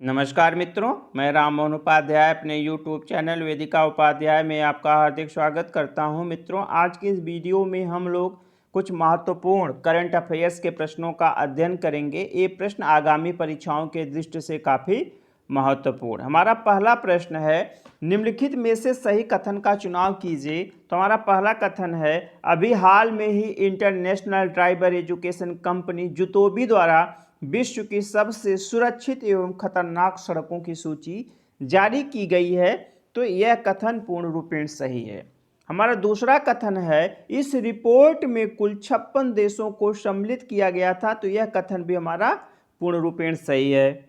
नमस्कार मित्रों, मैं राम मोहन उपाध्याय अपने YouTube चैनल वेदिका उपाध्याय में आपका हार्दिक स्वागत करता हूं। मित्रों, आज की इस वीडियो में हम लोग कुछ महत्वपूर्ण करंट अफेयर्स के प्रश्नों का अध्ययन करेंगे। ये प्रश्न आगामी परीक्षाओं के दृष्टि से काफ़ी महत्वपूर्ण। हमारा पहला प्रश्न है, निम्नलिखित में से सही कथन का चुनाव कीजिए। तो हमारा पहला कथन है, अभी हाल में ही इंटरनेशनल ड्राइवर एजुकेशन कंपनी जुतोबी द्वारा विश्व की सबसे सुरक्षित एवं खतरनाक सड़कों की सूची जारी की गई है। तो यह कथन पूर्ण रूपेण सही है। हमारा दूसरा कथन है, इस रिपोर्ट में कुल 56 देशों को सम्मिलित किया गया था। तो यह कथन भी हमारा पूर्ण रूपेण सही है।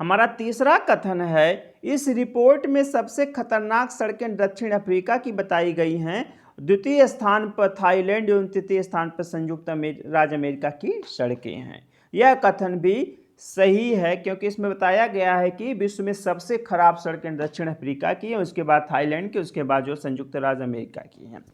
हमारा तीसरा कथन है, इस रिपोर्ट में सबसे खतरनाक सड़कें दक्षिण अफ्रीका की बताई गई हैं। द्वितीय स्थान पर थाईलैंड एवं तृतीय स्थान पर संयुक्त राज्य अमेरिका की सड़कें हैं। यह कथन भी सही है, क्योंकि इसमें बताया गया है कि विश्व में सबसे खराब सड़कें दक्षिण अफ्रीका की हैं, उसके बाद थाईलैंड की, उसके बाद जो संयुक्त राज्य अमेरिका की हैं।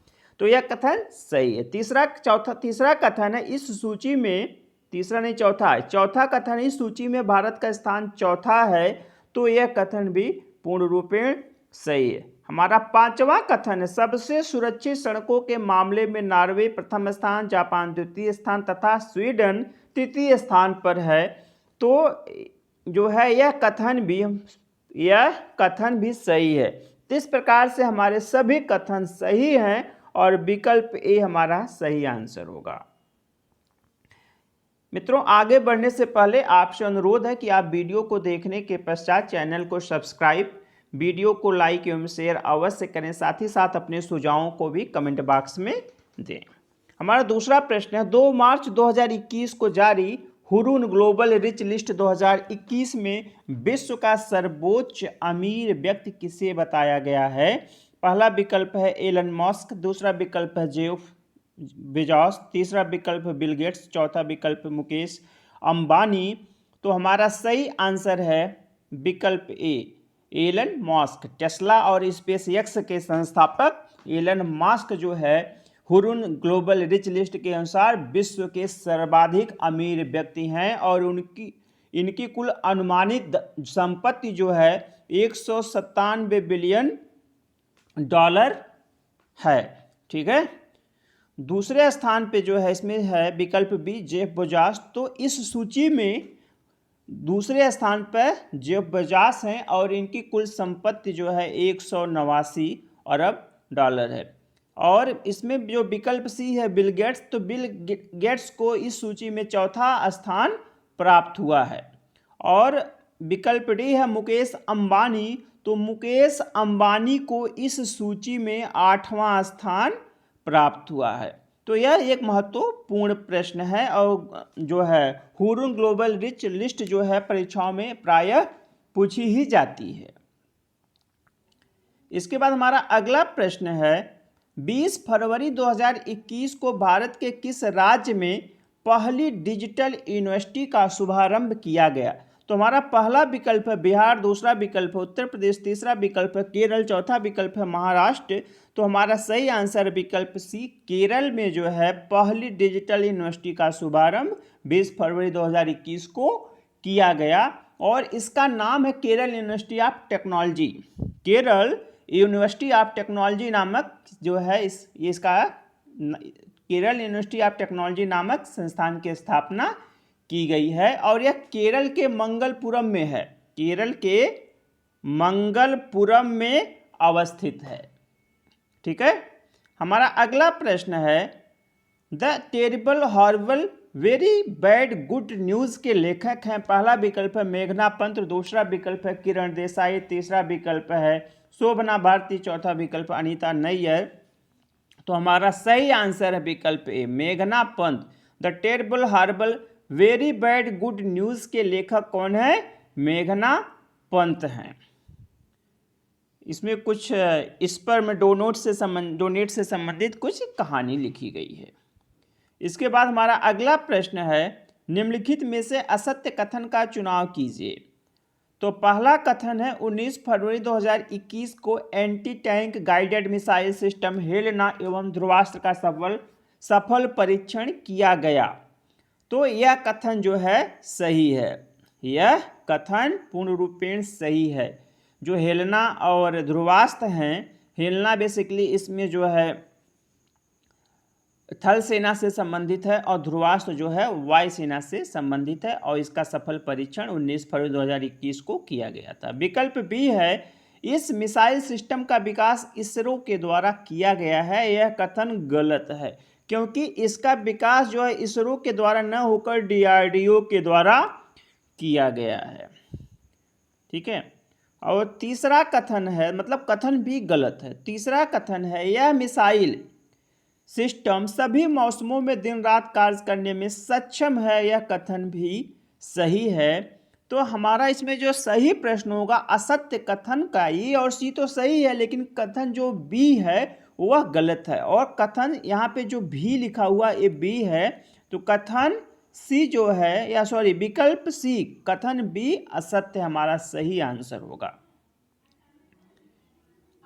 तो यह कथन सही है। तीसरा कथन है, इस सूची में, तीसरा नहीं चौथा है, चौथा कथन, इस सूची में भारत का स्थान चौथा है। तो यह कथन भी पूर्ण रूपेण सही है। हमारा पांचवा कथन है, सबसे सुरक्षित सड़कों के मामले में नॉर्वे प्रथम स्थान, जापान द्वितीय स्थान तथा स्वीडन तृतीय स्थान पर है। तो जो है यह कथन भी सही है। तो इस प्रकार से हमारे सभी कथन सही हैं और विकल्प ए हमारा सही आंसर होगा। मित्रों, आगे बढ़ने से पहले आपसे अनुरोध है कि आप वीडियो को देखने के पश्चात चैनल को सब्सक्राइब, वीडियो को लाइक एवं शेयर अवश्य करें। साथ ही साथ अपने सुझावों को भी कमेंट बॉक्स में दें। हमारा दूसरा प्रश्न है, 2 मार्च 2021 को जारी हुरून ग्लोबल रिच लिस्ट 2021 में विश्व का सर्वोच्च अमीर व्यक्ति किसे बताया गया है? पहला विकल्प है एलन मस्क, दूसरा विकल्प है जेफ बेजोस, तीसरा विकल्प बिल गेट्स, चौथा विकल्प मुकेश अंबानी। तो हमारा सही आंसर है विकल्प ए, एलन मस्क। टेस्ला और स्पेस एक्स के संस्थापक एलन मस्क जो है हुरून ग्लोबल रिच लिस्ट के अनुसार विश्व के सर्वाधिक अमीर व्यक्ति हैं और इनकी कुल अनुमानित संपत्ति जो है 197 बिलियन डॉलर है। ठीक है। दूसरे स्थान पे जो है इसमें है विकल्प बी, जेफ बेजोस। तो इस सूची में दूसरे स्थान पर जेफ बेजोस हैं और इनकी कुल संपत्ति जो है 189 अरब डॉलर है। और इसमें जो विकल्प सी है बिल गेट्स, तो बिल गेट्स को इस सूची में चौथा स्थान प्राप्त हुआ है। और विकल्प डी है मुकेश अंबानी, तो मुकेश अंबानी को इस सूची में 8वां स्थान प्राप्त हुआ है। तो यह एक महत्वपूर्ण प्रश्न है और जो है हुरून ग्लोबल रिच लिस्ट जो है परीक्षाओं में प्रायः पूछी ही जाती है। इसके बाद हमारा अगला प्रश्न है, 20 फरवरी 2021 को भारत के किस राज्य में पहली डिजिटल यूनिवर्सिटी का शुभारंभ किया गया? तो हमारा पहला विकल्प है बिहार, दूसरा विकल्प है उत्तर प्रदेश, तीसरा विकल्प है केरल, चौथा विकल्प है महाराष्ट्र। तो हमारा सही आंसर विकल्प सी, केरल में जो है पहली डिजिटल यूनिवर्सिटी का शुभारंभ 20 फरवरी 2021 को किया गया और इसका नाम है Kerala university of technology. Kerala university of technology नामक जो है इसका केरल यूनिवर्सिटी ऑफ टेक्नोलॉजी नामक संस्थान की स्थापना की गई है और यह केरल के मंगलपुरम में है। केरल के मंगलपुरम में अवस्थित है। ठीक है। हमारा अगला प्रश्न है, the terrible horrible very bad good news के लेखक हैं? पहला विकल्प है मेघना पंत, दूसरा विकल्प है किरण देसाई, तीसरा विकल्प है शोभना भारती, चौथा विकल्प अनीता नैयर। तो हमारा सही आंसर है विकल्प ए, मेघना Pant. The terrible horrible very bad good news के लेखक कौन है? मेघना पंत हैं। इसमें कुछ इस पर में डोनेट से संबंधित कुछ कहानी लिखी गई है। इसके बाद हमारा अगला प्रश्न है, निम्नलिखित में से असत्य कथन का चुनाव कीजिए। तो पहला कथन है 19 फरवरी 2021 को anti tank guided missile system Helena एवं ध्रुवास्त्र का सफल परीक्षण किया गया। तो यह कथन जो है सही है। यह कथन पूर्ण रूपेण सही है। जो हेलेना और ध्रुवास्त्र हैं, हेलेना बेसिकली इसमें जो है थल सेना से संबंधित है और ध्रुवास्त्र जो है वायु सेना से संबंधित है और इसका सफल परीक्षण 19 फरवरी 2021 को किया गया था। विकल्प बी है, इस मिसाइल सिस्टम का विकास इसरो के द्वारा किया गया है। यह कथन गलत है क्योंकि इसका विकास जो है इसरो के द्वारा न होकर DRDO के द्वारा किया गया है। ठीक है। और तीसरा कथन है, मतलब कथन भी गलत है। तीसरा कथन है, यह मिसाइल सिस्टम सभी मौसमों में दिन रात कार्य करने में सक्षम है। यह कथन भी सही है। तो हमारा इसमें जो सही प्रश्न होगा असत्य कथन का, ई और सी तो सही है लेकिन कथन जो बी है वह गलत है। और कथन यहाँ पे जो भी लिखा हुआ ये बी है, तो कथन सी जो है, या सॉरी विकल्प सी कथन बी असत्य हमारा सही आंसर होगा।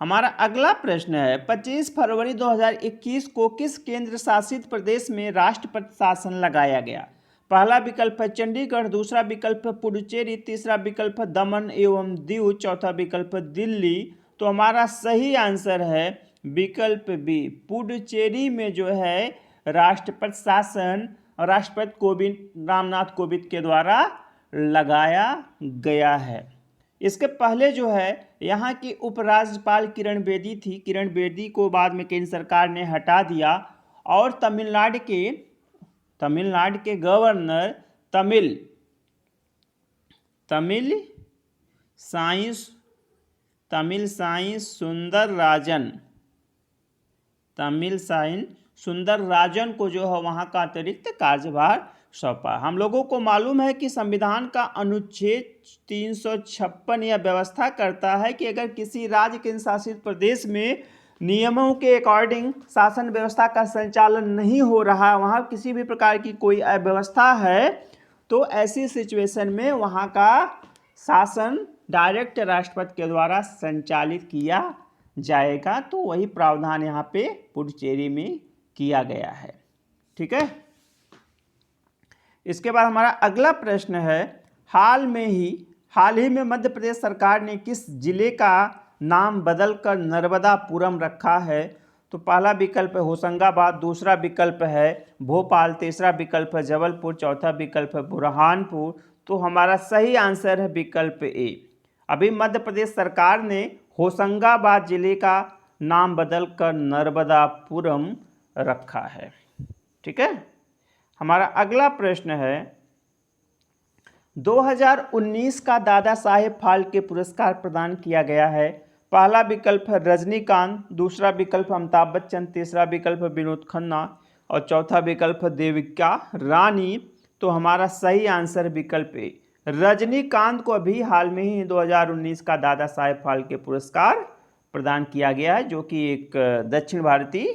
हमारा अगला प्रश्न है, 25 फरवरी 2021 को किस केंद्र शासित प्रदेश में राष्ट्रपति शासन लगाया गया? पहला विकल्प है चंडीगढ़, दूसरा विकल्प है पुडुचेरी, तीसरा विकल्प है दमन एवं दीव, चौथा विकल्प है दिल्ली। तो हमारा सही आंसर है विकल्प बी, पुडुचेरी में जो है राष्ट्रपति शासन राष्ट्रपति रामनाथ कोविंद के द्वारा लगाया गया है। इसके पहले जो है यहाँ की उपराज्यपाल किरण बेदी थी। किरण बेदी को बाद में केंद्र सरकार ने हटा दिया और तमिलनाडु के गवर्नर तमिल साइन सुंदर राजन को जो है वहाँ का अतिरिक्त कार्यभार सौंपा। हम लोगों को मालूम है कि संविधान का अनुच्छेद 356 यह व्यवस्था करता है कि अगर किसी राज्य केंद्र शासित प्रदेश में नियमों के अकॉर्डिंग शासन व्यवस्था का संचालन नहीं हो रहा, वहाँ किसी भी प्रकार की कोई अव्यवस्था है, तो ऐसी सिचुएशन में वहाँ का शासन डायरेक्ट राष्ट्रपति के द्वारा संचालित किया जाएगा। तो वही प्रावधान यहाँ पे पुडुचेरी में किया गया है। ठीक है। इसके बाद हमारा अगला प्रश्न है, हाल ही में मध्य प्रदेश सरकार ने किस जिले का नाम बदलकर नर्मदापुरम रखा है? तो पहला विकल्प है होशंगाबाद, दूसरा विकल्प है भोपाल, तीसरा विकल्प है जबलपुर, चौथा विकल्प है बुरहानपुर। तो हमारा सही आंसर है विकल्प ए। अभी मध्य प्रदेश सरकार ने होशंगाबाद जिले का नाम बदलकर नर्मदापुरम रखा है। ठीक है। हमारा अगला प्रश्न है, 2019 का दादा साहेब फाल्के पुरस्कार प्रदान किया गया है। पहला विकल्प है रजनीकांत, दूसरा विकल्प अमिताभ बच्चन, तीसरा विकल्प विनोद खन्ना और चौथा विकल्प देविका रानी। तो हमारा सही आंसर विकल्प ए, रजनीकांत को अभी हाल में ही 2019 का दादा साहेब फाल्के पुरस्कार प्रदान किया गया है, जो कि एक दक्षिण भारतीय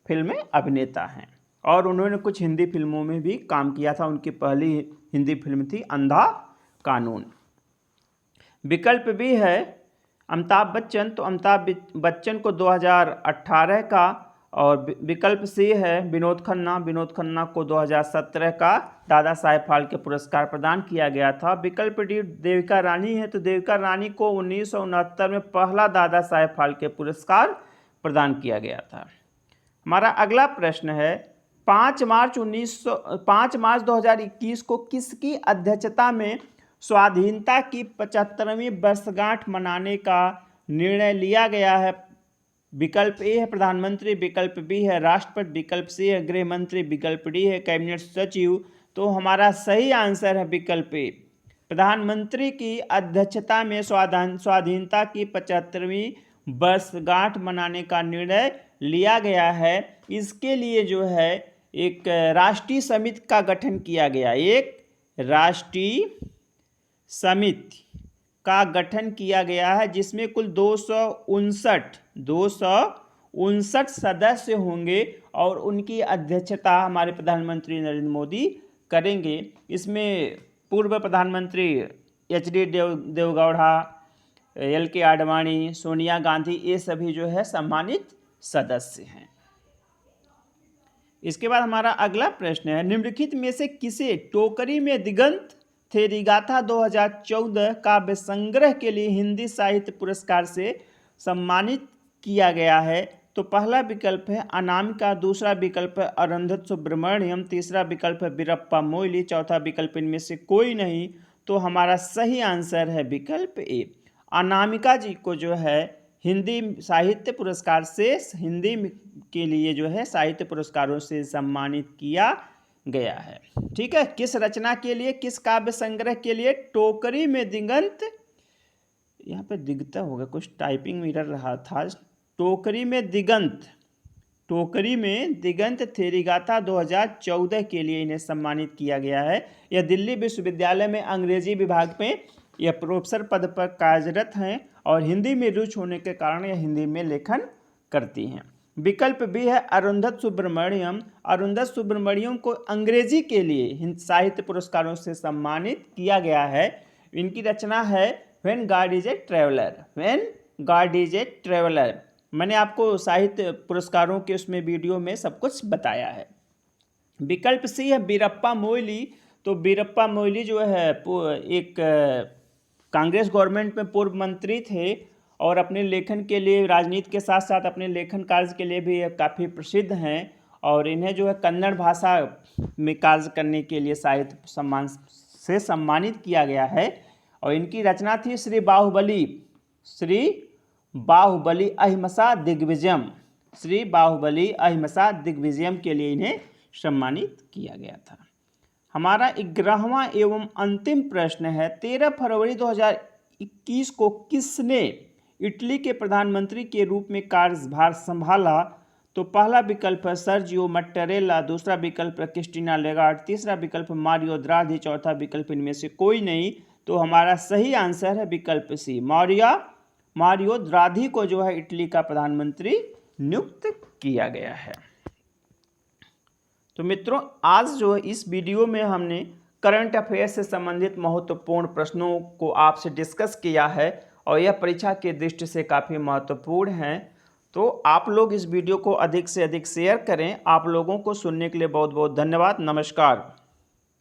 फिल्म अभिनेता हैं और उन्होंने कुछ हिंदी फिल्मों में भी काम किया था। उनकी पहली हिंदी फिल्म थी अंधा कानून। विकल्प भी है अमिताभ बच्चन, तो अमिताभ बच्चन को 2018 का, और विकल्प सी है विनोद खन्ना को 2017 का दादा साहेब फाल्के पुरस्कार प्रदान किया गया था। विकल्प डी देविका रानी है, तो देविका रानी को 1969 में पहला दादा साहेब फाल्के पुरस्कार प्रदान किया गया था। हमारा अगला प्रश्न है, 5 मार्च 2021 को किसकी अध्यक्षता में स्वाधीनता की 75वीं वर्षगांठ मनाने का निर्णय लिया गया है? विकल्प ए है प्रधानमंत्री, विकल्प बी है राष्ट्रपति, विकल्प सी है गृह मंत्री, विकल्प डी है कैबिनेट सचिव। तो हमारा सही आंसर है विकल्प ए, प्रधानमंत्री की अध्यक्षता में स्वाधीनता की 75वीं वर्षगांठ मनाने का निर्णय लिया गया है। इसके लिए जो है एक राष्ट्रीय समिति का गठन किया गया, एक राष्ट्रीय समिति का गठन किया गया है, जिसमें कुल 259 सदस्य होंगे और उनकी अध्यक्षता हमारे प्रधानमंत्री नरेंद्र मोदी करेंगे। इसमें पूर्व प्रधानमंत्री HD देवगौड़ा, LK आडवाणी, सोनिया गांधी, ये सभी जो है सम्मानित सदस्य हैं। इसके बाद हमारा अगला प्रश्न है, निम्नलिखित में से किसे टोकरी में दिगंत थेरीगाथा 2014 काव्य संग्रह के लिए हिंदी साहित्य पुरस्कार से सम्मानित किया गया है? तो पहला विकल्प है अनामिका, दूसरा विकल्प है अरुंधत सुब्रमण्यम, तीसरा विकल्प है वीरप्पा मोइली, चौथा विकल्प इनमें से कोई नहीं। तो हमारा सही आंसर है विकल्प ए। अनामिका जी को जो है हिंदी साहित्य पुरस्कार से हिंदी के लिए जो है साहित्य पुरस्कारों से सम्मानित किया गया है। ठीक है, किस रचना के लिए, किस काव्य संग्रह के लिए? टोकरी में दिगंत, यहाँ पे दिखता होगा कुछ टाइपिंग मिरर रहा था। टोकरी में दिगंत, टोकरी में दिगंत थेरीगाथा 2014 के लिए इन्हें सम्मानित किया गया है। यह दिल्ली विश्वविद्यालय में अंग्रेजी विभाग में यह प्रोफेसर पद पर कार्यरत हैं और हिंदी में रुचि होने के कारण यह हिंदी में लेखन करती हैं। विकल्प बी है अरुंधत सुब्रमण्यम। अरुंधत सुब्रमण्यम को अंग्रेजी के लिए साहित्य पुरस्कारों से सम्मानित किया गया है। इनकी रचना है when God is a traveller, when God is a traveller. मैंने आपको साहित्य पुरस्कारों के उसमें वीडियो में सब कुछ बताया है। विकल्प सी है वीरप्पा मोइली। तो वीरप्पा मोइली जो है एक कांग्रेस गवर्नमेंट में पूर्व मंत्री थे और अपने लेखन के लिए, राजनीति के साथ साथ अपने लेखन कार्य के लिए भी काफ़ी प्रसिद्ध हैं और इन्हें जो है कन्नड़ भाषा में कार्य करने के लिए साहित्य सम्मान से सम्मानित किया गया है। और इनकी रचना थी श्री बाहुबली अहिंसा दिग्विजयम। श्री बाहुबली अहिंसा दिग्विजयम के लिए इन्हें सम्मानित किया गया था। हमारा 11वां एवं अंतिम प्रश्न है 13 फरवरी 2021 को किसने इटली के प्रधानमंत्री के रूप में कार्यभार संभाला? तो पहला विकल्प है सर्जियो मट्टारेला, दूसरा विकल्प है क्रिस्टीना लेगार्ड, तीसरा विकल्प मारियो द्राघी, चौथा विकल्प इनमें से कोई नहीं। तो हमारा सही आंसर है विकल्प सी, मारियो द्राघी को जो है इटली का प्रधानमंत्री नियुक्त किया गया है। तो मित्रों, आज जो है इस वीडियो में हमने करंट अफेयर से संबंधित महत्वपूर्ण प्रश्नों को आपसे डिस्कस किया है और यह परीक्षा की दृष्टि से काफ़ी महत्वपूर्ण है। तो आप लोग इस वीडियो को अधिक से अधिक शेयर करें। आप लोगों को सुनने के लिए बहुत बहुत धन्यवाद। नमस्कार।